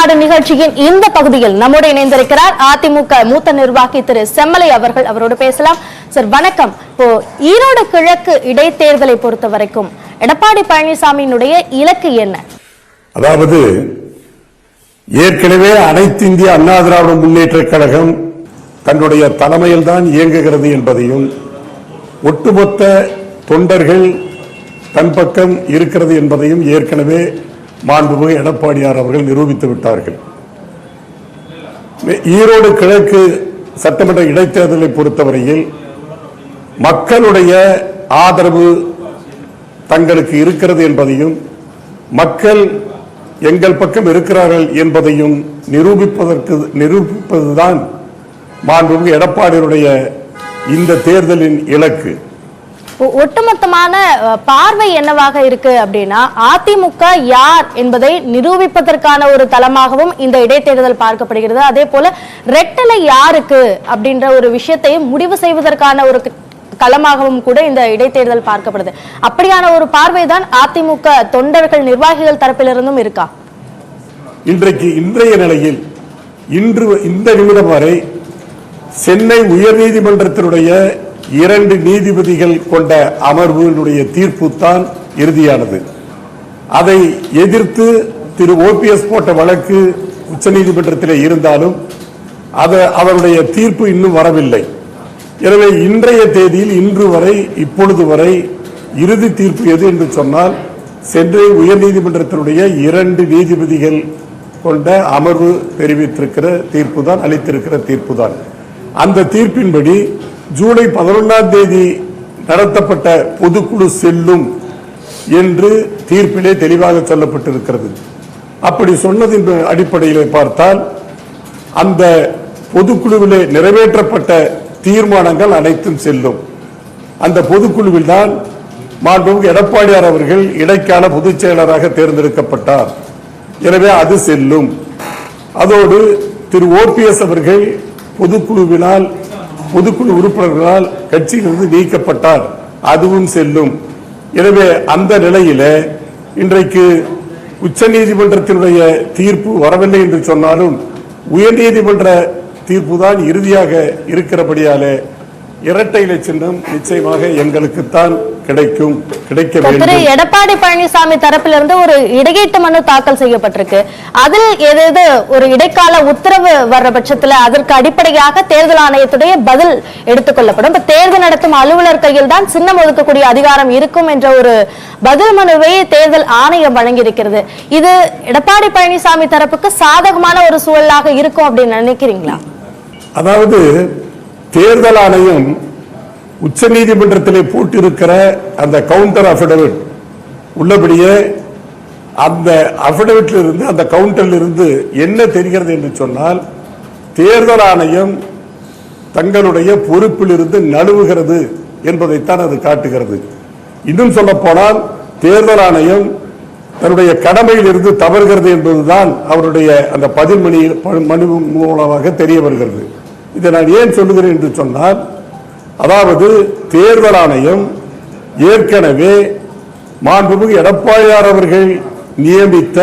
மாநாடு நிகழ்ச்சியின் இந்த பகுதியில் நம்மோடு இணைந்திருக்கிறார் அதிமுக மூத்த நிர்வாகி திரு செம்மலை அவர்கள். அவரோடு பேசலாம். சார் வணக்கம். இப்போ ஈரோடு கிழக்கு இடைத்தேர்தலை பொறுத்த வரைக்கும் எடப்பாடி பழனிசாமியினுடைய இலக்கு என்ன? அதாவது ஏற்கனவே அனைத்து இந்திய அண்ணா திராவிட முன்னேற்ற கழகம் தன்னுடைய தலைமையில் தான் இயங்குகிறது என்பதையும் ஒட்டுமொத்த தொண்டர்கள் தன் பக்கம் இருக்கிறது என்பதையும் ஏற்கனவே மாண்புமிகு எடப்பாடியார் அவர்கள் நிரூபித்து விட்டார்கள். ஈரோடு கிழக்கு சட்டமன்ற இடைத்தேர்தலை பொறுத்தவரையில் மக்களுடைய ஆதரவு தங்களுக்கு இருக்கிறது என்பதையும் மக்கள் எங்கள் பக்கம் இருக்கிறார்கள் என்பதையும் நிரூபிப்பதுதான் மாண்புமிகு எடப்பாடியுடைய இந்த தேர்தலின் இலக்கு. ஒட்டுமொத்தமான பார்வை என்னவாக இருக்கு அப்படின்னா, அதிமுக யார் என்பதை நிரூபிப்பதற்கான ஒரு தளமாகவும் இந்த இடைத்தேர்தல் பார்க்கப்படுகிறது. அதே போல ரெட்டலை யாருக்கு அப்படின்ற ஒரு விஷயத்தையும் முடிவு செய்வதற்கான ஒரு களமாகவும் கூட இந்த இடைத்தேர்தல் பார்க்கப்படுது. அப்படியான ஒரு பார்வை தான் அதிமுக தொண்டர்கள் நிர்வாகிகள் தரப்பிலிருந்தும் இருக்கா? இன்றைய நிலையில் இந்த நிமிடம் வரை சென்னை உயர்நீதிமன்றத்தினுடைய 2 நீதிபதிகள் கொண்ட அமர்வினுடைய தீர்ப்பு தான் இறுதியானது. அதை எதிர்த்து திரு ஓபிஎஸ் போட்ட வழக்கு உச்சநீதிமன்றத்தில் இருந்தாலும் அவருடைய தீர்ப்பு இன்னும் வரவில்லை. எனவே இன்றைய தேதியில் இன்று வரை இப்பொழுது வரை இறுதி தீர்ப்பு எது என்று சொன்னால் சென்னை உயர்நீதிமன்றத்தினுடைய 2 நீதிபதிகள் கொண்ட அமர்வு தெரிவித்திருக்கிற தீர்ப்பு தான், அளித்திருக்கிற தீர்ப்பு தான். அந்த தீர்ப்பின்படி ஜூலை 11ஆம் தேதி நடத்தப்பட்ட பொதுக்குழு செல்லும் என்று தீர்ப்பிலே தெளிவாக சொல்லப்பட்டிருக்கிறது. அப்படி சொன்னதின் அடிப்படையில் பார்த்தால் அந்த பொதுக்குழுவிலே நிறைவேற்றப்பட்ட தீர்மானங்கள் அனைத்தும் செல்லும். அந்த பொதுக்குழுவில் தான் மாண்புமிகு எடப்பாடியார் அவர்கள் இடைக்கால பொதுச் செயலராக தேர்ந்தெடுக்கப்பட்டார். எனவே அது செல்லும். அதோடு திரு ஓபிஎஸ் அவர்கள் பொதுக்குழு உறுப்பினர்களால் கட்சியிலிருந்து நீக்கப்பட்டார், அதுவும் செல்லும். எனவே அந்த நிலையில இன்றைக்கு உச்சநீதிமன்றத்தினுடைய தீர்ப்பு வரவில்லை என்று சொன்னாலும் உயர்நீதிமன்ற தீர்ப்பு தான் இறுதியாக இருக்கிறபடியாலே இரட்டை இலை சின்னம் நிச்சயமாக எங்களுக்குத்தான் கிடைக்க வேண்டும். எடப்பாடி பழனிசாமி தரப்பிலிருந்து ஒரு இடையீட்டு மனு தாக்கல் செய்யப்பட்டிருக்கு. அதில் ஏதாவது ஒரு இடைக்கால உத்தரவு வர்ற பட்சத்தில் அதற்கு அடிப்படையாக தேர்தல் ஆணையத்துடைய பதில் எடுத்துக்கொள்ளப்படும். தேர்தல் நடத்தும் அலுவலர் கையில் தான் சின்னம் ஒதுக்கக்கூடிய அதிகாரம் இருக்கும் என்ற ஒரு பதில் மனுவை தேர்தல் ஆணையம் வழங்கியிருக்கிறது. இது எடப்பாடி பழனிசாமி தரப்புக்கு சாதகமான ஒரு சூழலாக இருக்கும் அப்படின்னு நினைக்கிறீங்களா? அதாவது தேர்தல் ஆணையம் உச்ச நீதிமன்றத்திலே போட்டிருக்கிற அந்த கவுண்டர் அபிடவிட் உள்ளபடியே அந்த அபிடவிட்ல இருந்து அந்த கவுண்டரில் இருந்து என்ன தெரிகிறது என்று சொன்னால் தேர்தல் ஆணையம் தங்களுடைய பொறுப்பில் இருந்து நழுவுகிறது என்பதைத்தான் அது காட்டுகிறது. இன்னும் சொல்ல போனால் தேர்தல் ஆணையம் தன்னுடைய கடமையில் இருந்து தவறுகிறது என்பதுதான் அவருடைய அந்த பதில் மனு மூலமாக தெரிய வருகிறது. இதை நான் ஏன் சொல்லுகிறேன் என்று சொன்னால், அதாவது தேர்தல் ஆணையம் ஏற்கனவே மாண்புமிகு எடப்பாடியார் அவர்கள் நியமித்த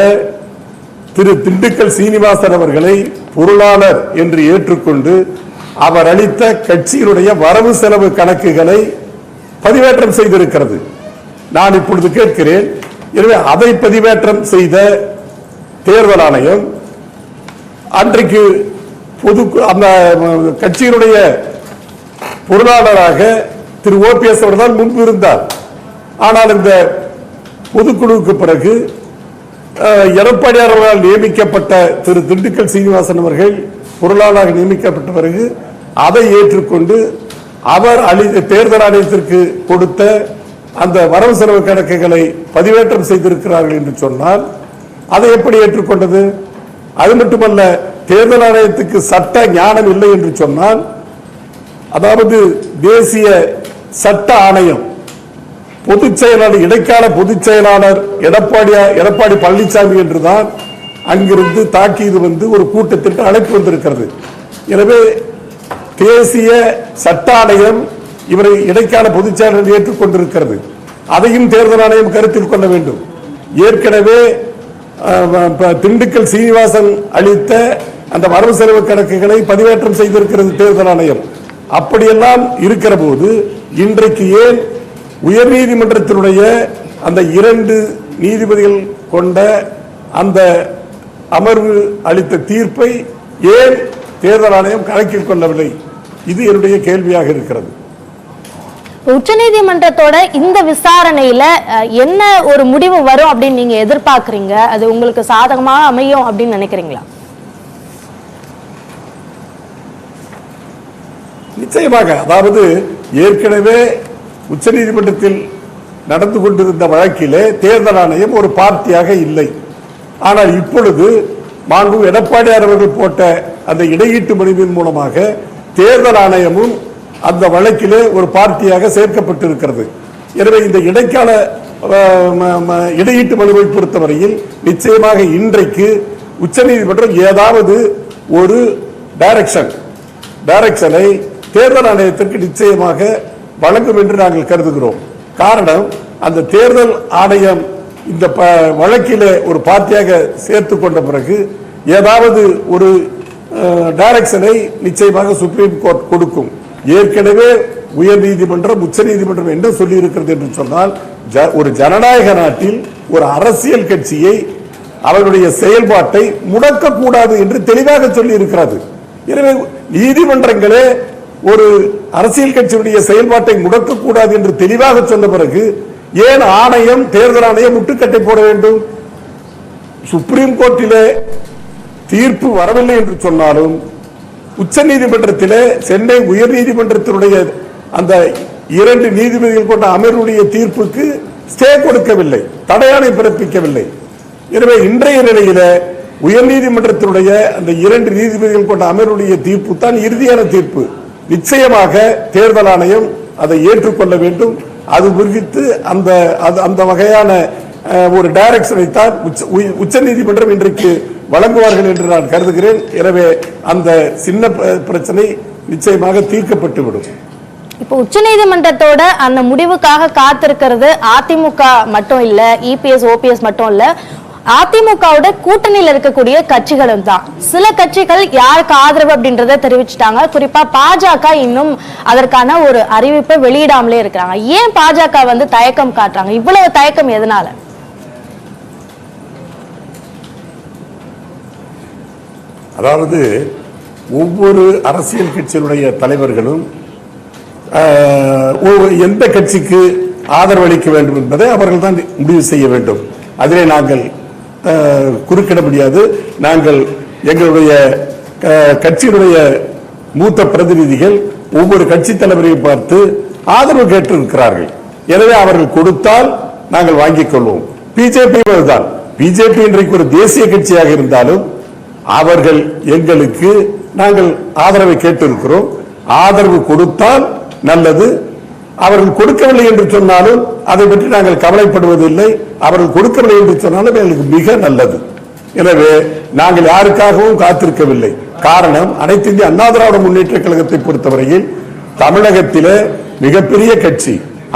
திரு திண்டுக்கல் சீனிவாசன் அவர்களை பொருளாளர் என்று ஏற்றுக்கொண்டு அவர் அளித்த கட்சியினுடைய வரவு செலவு கணக்குகளை பதிவேற்றம் செய்திருக்கிறது. நான் இப்பொழுது கேட்கிறேன், எனவே அதை பதிவேற்றம் செய்த தேர்தல் ஆணையம் அன்றைக்கு அந்த கட்சியினுடைய பொருளாளராக திரு ஓபிஎஸ் அவர்கள் முன்பு இருந்தார். ஆனால் இந்த பொதுக்குழுவுக்கு பிறகு எடப்பாடியார் அவர்களால் நியமிக்கப்பட்ட திரு திண்டுக்கல் சீனிவாசன் அவர்கள் பொருளாளராக நியமிக்கப்பட்ட பிறகு அதை ஏற்றுக்கொண்டு அவர் தேர்தல் ஆணையத்திற்கு கொடுத்த அந்த வரவு செலவு கணக்குகளை பதிவேற்றம் செய்திருக்கிறார்கள் என்று சொன்னால் அதை எப்படி ஏற்றுக்கொண்டது? அது மட்டுமல்ல, தேர்தல் ஆணையத்துக்கு சட்ட ஞானம் இல்லை என்று சொன்னால், அதாவது தேசிய சட்ட ஆணையம் பொதுச் செயலாளர் இடைக்கால பொதுச் செயலாளர் எடப்பாடி பழனிசாமி என்றுதான் அங்கிருந்து தாக்கீது வந்து ஒரு கூட்டத்திற்கு அழைப்பு வந்திருக்கிறது. எனவே தேசிய சட்ட ஆணையம் இவரை இடைக்கால பொதுச் செயலாளர் ஏற்றுக்கொண்டிருக்கிறது. அதையும் தேர்தல் ஆணையம் கருத்தில் கொள்ள வேண்டும். ஏற்கனவே திண்டுக்கல் சீனிவாசன் அளித்த அந்த வரவு செலவு கணக்குகளை பதிவேற்றம் செய்திருக்கிறது தேர்தல் ஆணையம். அப்படியெல்லாம் இருக்கிற போது இன்றைக்கு ஏன் உயர்நீதிமன்றத்தினுடைய அந்த 2 நீதிபதிகள் கொண்ட அந்த அமர்வு அளித்த தீர்ப்பை ஏன் தேர்தல் ஆணையம் கணக்கில் கொள்ளவில்லை? இது என்னுடைய கேள்வியாக இருக்கிறது. உச்சநீதிமன்றத்தோட இந்த விசாரணையில என்ன ஒரு முடிவு வரும் அப்படின்னு நீங்க எதிர்பார்க்கறீங்க? அது உங்களுக்கு சாதகமாக அமையும் அப்படின்னு நினைக்கிறீங்களா? நிச்சயமாக. அதாவது ஏற்கனவே உச்சநீதிமன்றத்தில் நடந்து கொண்டிருந்த வழக்கிலே தேர்தல் ஆணையம் ஒரு பார்ட்டியாக இல்லை. ஆனால் இப்பொழுது மாண்பு எடப்பாடியார் அவர்கள் போட்ட அந்த இடையீட்டு மனுவின் மூலமாக தேர்தல் ஆணையமும் அந்த வழக்கிலே ஒரு பார்ட்டியாக சேர்க்கப்பட்டிருக்கிறது. எனவே இந்த இடைக்கால இடையீட்டு மனுவை பொறுத்தவரையில் நிச்சயமாக இன்றைக்கு உச்சநீதிமன்றம் ஏதாவது ஒரு டைரக்ஷனை தேர்தல் ஆணையத்திற்கு நிச்சயமாக வழங்கும் என்று நாங்கள் கருதுகிறோம். காரணம், அந்த தேர்தல் ஆணையம் இந்த வழக்கிலே ஒரு பார்ட்டியாக சேர்த்துக் கொண்ட பிறகு ஏதாவது ஒரு டைரக்ஷனை நிச்சயமாக சுப்ரீம் கோர்ட் கொடுக்கும். ஏற்கனவே உயர் நீதிமன்றம் உச்ச நீதிமன்றம் என்ன சொல்லி இருக்கிறது என்று சொன்னால், ஒரு ஜனநாயக நாட்டில் ஒரு அரசியல் கட்சியை அவருடைய செயல்பாட்டை முடக்கக்கூடாது என்று தெளிவாக சொல்லி இருக்கிறது. எனவே நீதிமன்றங்களே ஒரு அரசியல் கட்சியுடைய செயல்பாட்டை முடக்கக்கூடாது என்று தெளிவாக சொன்ன பிறகு ஏன் ஆணையம் தேர்தல் ஆணையம் முட்டுக்கட்டை போட வேண்டும்? சுப்ரீம் கோர்ட்டிலே தீர்ப்பு வரவில்லை என்று சொன்னாலும் உச்ச நீதிமன்றத்திலே சென்னை உயர் நீதிமன்றத்தினுடைய அந்த 2 நீதிபதிகள் கொண்ட அமர்வுடைய தீர்ப்புக்கு ஸ்டே கொடுக்கவில்லை, தடையாணை பிறப்பிக்கவில்லை. எனவே இன்றைய நிலையில உயர் நீதிமன்றத்தினுடைய அந்த 2 நீதிபதிகள் கொண்ட அமர்வுடைய தீர்ப்பு தான் இறுதியான தீர்ப்பு. நிச்சயமாக தேர்தல் ஆணையம் அதை ஏற்றுக்கொள்ள வேண்டும். அது குறித்து அந்த வகையான ஒரு டைரக்ஷனை தான் உச்ச நீதிமன்றம் இன்றைக்கு வழங்குவார்கள் என்று நான் கருதுகிறேன். எனவே அந்த சின்ன பிரச்சனை நிச்சயமாக தீர்க்கப்பட்டுவிடும். இப்போ உச்சநீதிமன்றத்தோட அந்த முடிவுக்காக காத்திருக்கிறது அதிமுக மட்டும் இல்ல, இபிஎஸ் ஓபிஎஸ் மட்டும் இல்ல, அதிமுகவோட கூட்டணியில் இருக்கக்கூடிய கட்சிகளும் தான். சில கட்சிகள் யாருக்கு ஆதரவு அப்படின்றத தெரிவிச்சுட்டாங்க. குறிப்பா பாஜக இன்னும் அதற்கான ஒரு அறிவிப்பை வெளியிடாமலே இருக்கிறாங்க. ஏன் பாஜக தயக்கம் காட்டுறாங்க? இவ்வளவு தயக்கம் எதனால? அதாவது ஒவ்வொரு அரசியல் கட்சியினுடைய தலைவர்களும் எந்த கட்சிக்கு ஆதரவு அளிக்க வேண்டும் என்பதை அவர்கள் தான் முடிவு செய்ய வேண்டும். அதிலே நாங்கள் குறுக்கிட முடியாது. நாங்கள் எங்களுடைய கட்சியினுடைய மூத்த பிரதிநிதிகள் ஒவ்வொரு கட்சி தலைவரையும் பார்த்து ஆதரவு கேட்டிருக்கிறார்கள். எனவே அவர்கள் கொடுத்தால் நாங்கள் வாங்கிக் கொள்வோம். பிஜேபி தான். பிஜேபி இன்றைக்கு ஒரு தேசிய கட்சியாக இருந்தாலும் அவர்கள் எங்களுக்கு நாங்கள் ஆதரவை கேட்டிருக்கிறோம். ஆதரவு கொடுத்தால் நல்லது. அவர்கள் கொடுக்கவில்லை என்று சொன்னாலும் அதை பற்றி நாங்கள் கவலைப்படுவதில்லை. அவர்கள் கொடுக்கவில்லை என்று சொன்னாலும் எங்களுக்கு மிக நல்லது. எனவே நாங்கள் யாருக்காகவும் காத்திருக்கவில்லை. காரணம், அனைத்து இந்திய அண்ணா திராவிட முன்னேற்ற கழகத்தை பொறுத்தவரையில் தமிழகத்திலே மிகப்பெரிய கட்சி,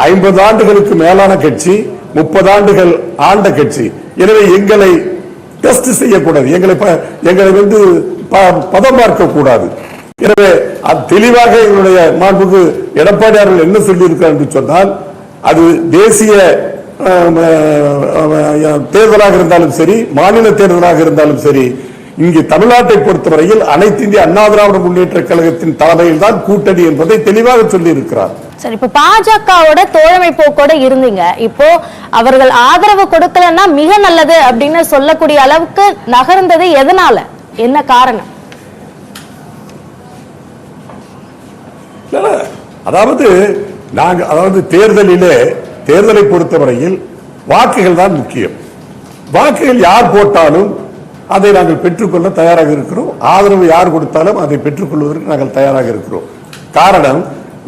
50 ஆண்டுகளுக்கு மேலான கட்சி, 30 ஆண்டுகள் ஆண்ட கட்சி. எனவே எங்களை டெஸ்ட் செய்யக்கூடாது, எங்களை பதம் பார்க்க கூடாது. எனவே தெளிவாக எங்களுடைய மாண்புக்கு எடப்பாடியார்கள் என்ன சொல்லி இருக்கிறார் என்று சொன்னால், அது தேசிய தேர்தலாக இருந்தாலும் சரி, மாநில தேர்தலாக இருந்தாலும் சரி, இங்கு தமிழ்நாட்டை பொறுத்தவரையில் அனைத்து இந்திய அண்ணா திராவிட முன்னேற்ற கழகத்தின் தலைமையில் தான் கூட்டணி என்பதை தெளிவாக சொல்லி இருக்கிறார். சரி, இப்ப பாஜகவோட தோழமை போக்கோட இருந்தீங்க, இப்போ அவர்கள் ஆதரவு கொடுக்கலன்னா மிக நல்லது அப்படின்னு சொல்லக்கூடிய அளவுக்கு நகர்ந்தது எதனால? என்ன காரணம்? அதாவது தேர்தலை பொறுத்தவரையில் வாக்குகள் தான் முக்கியம். வாக்குகள் யார் போட்டாலும் அதை நாங்கள் பெற்றுக்கொள்ள தயாராக இருக்கிறோம். ஆதரவு யார் கொடுத்தாலும் அதை பெற்றுக்கொள்வதற்கு நாங்கள் தயாராக இருக்கிறோம். காரணம்,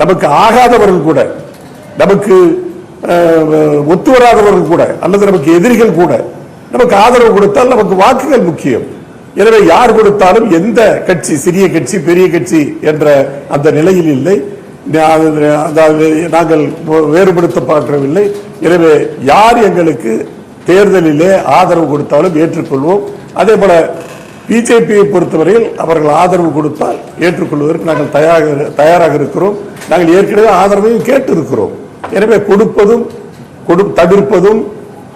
நமக்கு ஆகாதவர்கள் கூட, நமக்கு ஒத்து வராதவர்கள் கூட, அல்லது நமக்கு எதிரிகள் கூட நமக்கு ஆதரவு கொடுத்தால் நமக்கு வாக்குகள் முக்கியம். எனவே யார் கொடுத்தாலும் எந்த கட்சி, சிறிய கட்சி பெரிய கட்சி என்ற அந்த நிலையில் இல்லை. நாங்கள் வேறுபடுத்த பார்க்கவில்லை. எனவே யார் எங்களுக்கு தேர்தலிலே ஆதரவு கொடுத்தாலும் ஏற்றுக்கொள்வோம். அதே போல பிஜேபியை பொறுத்தவரையில் அவர்கள் ஆதரவு கொடுத்தால் ஏற்றுக்கொள்வதற்கு நாங்கள் தயாராக இருக்கிறோம். நாங்கள் ஏற்கனவே ஆதரவையும் கேட்டு இருக்கிறோம். எனவே கொடுப்பதும் தவிர்ப்பதும்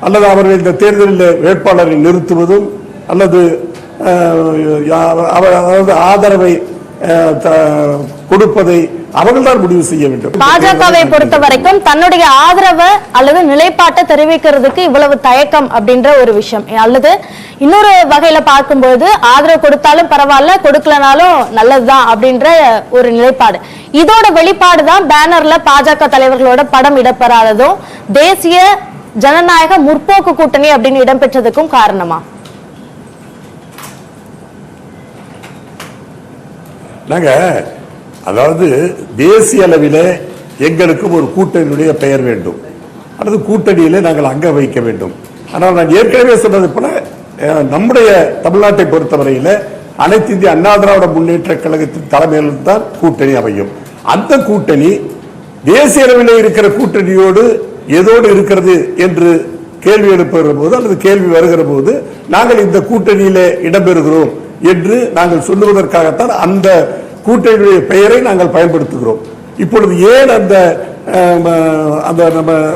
அல்லது அவர்கள் இந்த தேர்தலில் வேட்பாளரை நிறுத்துவதும் அல்லது ஆதரவை கொடுப்பதை அவர்கள் தான் முடிவு செய்ய வேண்டும். பாஜகவை பொறுத்த வரைக்கும் தன்னுடைய ஆதரவை அல்லது நிலைப்பாட்டை தெரிவிக்கிறதுக்கு இவ்வளவு தயக்கம் அப்படின்ற ஒரு விஷயம், அல்லது இன்னொரு வகையில பார்க்கும்போது ஆதரவு கொடுத்தாலும் பரவாயில்ல, கொடுக்கலனாலும் நல்லதுதான் அப்படின்ற ஒரு நிலைப்பாடு. இதோட வெளிப்பாடு தான் பேனர்ல பாஜக தலைவர்களோட படம் இடம்பெறாததும் தேசிய ஜனநாயக முற்போக்கு கூட்டணி அப்படின்னு இடம்பெற்றதுக்கும் காரணமா? நாங்க அதாவது தேசிய அளவில் எங்களுக்கு ஒரு கூட்டணியுடைய பெயர் வேண்டும் அல்லது கூட்டணியிலே நாங்கள் அங்க வைக்க வேண்டும். ஆனால் நான் ஏற்கனவே சொன்னது போல நம்முடைய தமிழ்நாட்டை பொறுத்தவரையில் அனைத்து இந்திய அண்ணா திராவிட முன்னேற்ற கழகத்தின் தலைமையில் தான் கூட்டணி அமையும். அந்த கூட்டணி தேசிய அளவில் இருக்கிற கூட்டணியோடு ஏதோடு இருக்கிறது என்று கேள்வி எழுப்புகிற போது அல்லது கேள்வி வருகிற போது நாங்கள் இந்த கூட்டணியிலே இடம்பெறுகிறோம் என்று நாங்கள் சொல்லுவதற்காகத்தான் அந்த கூட்டணியுடைய பெயரை நாங்கள் பயன்படுத்துகிறோம். இப்பொழுது ஏன்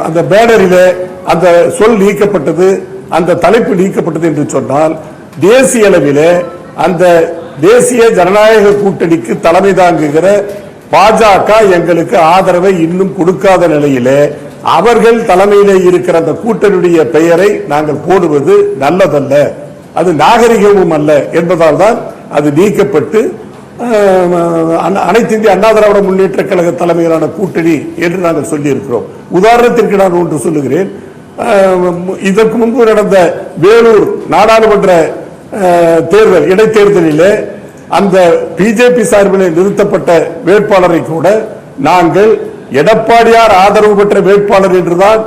அந்த பேனரிலே அந்த சொல் நீக்கப்பட்டது, அந்த தலைப்பு நீக்கப்பட்டது என்று சொன்னால், தேசிய அளவிலே அந்த தேசிய ஜனநாயக கூட்டணிக்கு தலைமை தாங்குகிற பாஜக எங்களுக்கு ஆதரவை இன்னும் கொடுக்காத நிலையிலே அவர்கள் தலைமையிலே இருக்கிற அந்த கூட்டணியுடைய பெயரை நாங்கள் போடுவது நல்லதல்ல, அது நாகரிகமும் அல்ல என்பதால் தான் அது நீக்கப்பட்டு அனைத்து இந்திய அண்ணா திராவிட முன்னேற்ற கழக தலைமையிலான கூட்டணி என்று நாங்கள் சொல்லி இருக்கிறோம். உதாரணத்திற்கு நான் ஒன்று சொல்லுகிறேன். இதற்கு முன்பு நடந்த வேலூர் நாடாளுமன்ற தேர்தல் இடைத்தேர்தலிலே அந்த பிஜேபி சார்பில் நிறுத்தப்பட்ட வேட்பாளரை கூட நாங்கள் எடப்பாடியார் ஆதரவு பெற்ற வேட்பாளர் என்றுதான்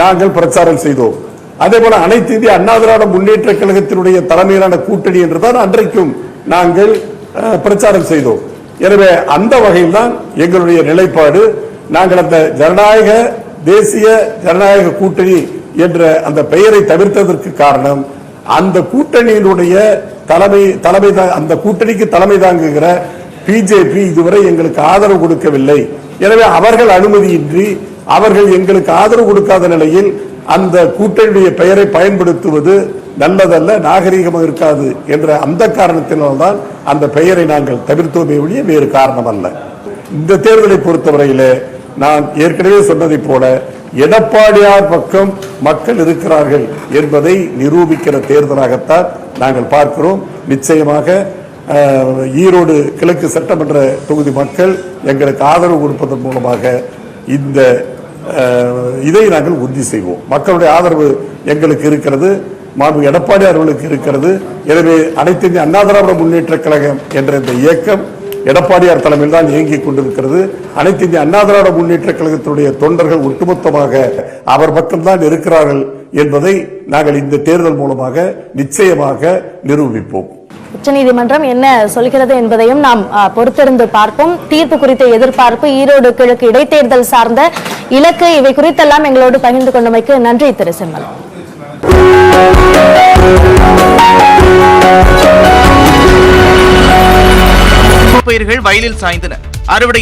நாங்கள் பிரச்சாரம் செய்தோம். அதே போல அனைத்து இந்திய அண்ணா திராவிட முன்னேற்ற கழகத்தினுடைய தலைமையிலான கூட்டணி என்றுதான் அன்றைக்கும் நாங்கள் பிரச்சாரம் செய்தோம். எனவே அந்த வகையில் தான் எங்களுடைய நிலைப்பாடு. நாங்கள் அந்த ஜனநாயக தேசிய ஜனநாயக கூட்டணி என்ற அந்த பெயரை தவிர்த்ததற்கு காரணம் அந்த கூட்டணியினுடைய அந்த கூட்டணிக்கு தலைமை தாங்குகிற பிஜேபி இதுவரை எங்களுக்கு ஆதரவு கொடுக்கவில்லை. எனவே அவர்கள் அனுமதியின்றி அவர்கள் எங்களுக்கு ஆதரவு கொடுக்காத நிலையில் அந்த கூட்டணியுடைய பெயரை பயன்படுத்துவது நல்லதல்ல, நாகரீகமாக இருக்காது என்ற அந்த காரணத்தினால்தான் அந்த பெயரை நாங்கள் தவிர்த்தோமே ஒழிய வேறு காரணம் அல்ல. இந்த தேர்தலை பொறுத்தவரையிலே நான் ஏற்கனவே சொன்னதை போல எடப்பாடியார் பக்கம் மக்கள் இருக்கிறார்கள் என்பதை நிரூபிக்கிற தேர்தலாகத்தான் நாங்கள் பார்க்கிறோம். நிச்சயமாக ஈரோடு கிழக்கு சட்டமன்ற தொகுதி மக்கள் எங்களுக்கு ஆதரவு கொடுப்பதன் மூலமாக இந்த இதை நாங்கள் உறுதி செய்வோம். மக்களுடைய ஆதரவு எங்களுக்கு இருக்கிறது, மாண்பு எடப்பாடியார் அவர்களுக்கு இருக்கிறது. எனவே அனைத்து இந்திய அண்ணா திராவிட முன்னேற்ற கழகம் என்ற இந்த இயக்கம் எடப்பாடியார் தலைமையில் தான் இயங்கிக் கொண்டிருக்கிறது. அனைத்து இந்திய அண்ணா திராவிட முன்னேற்ற கழகத்தினுடைய தொண்டர்கள் ஒட்டுமொத்தமாக அவர் பக்கம்தான் இருக்கிறார்கள் என்பதை நாங்கள் இந்த தேர்தல் மூலமாக நிச்சயமாக நிரூபிப்போம். உச்சநீதிமன்றம் என்ன சொல்கிறது என்பதையும் நாம் பொறுத்திருந்து பார்ப்போம். தீர்ப்பு குறித்த எதிர்பார்ப்பு, ஈரோடு கிழக்கு இடைத்தேர்தல் சார்ந்த இலக்கு, இவை குறித்தெல்லாம் எங்களோடு பகிர்ந்து கொண்டமைக்கு நன்றி திரு செம்மலம். பயிர்கள் வயலில் சாய்ந்தன. அறுவடை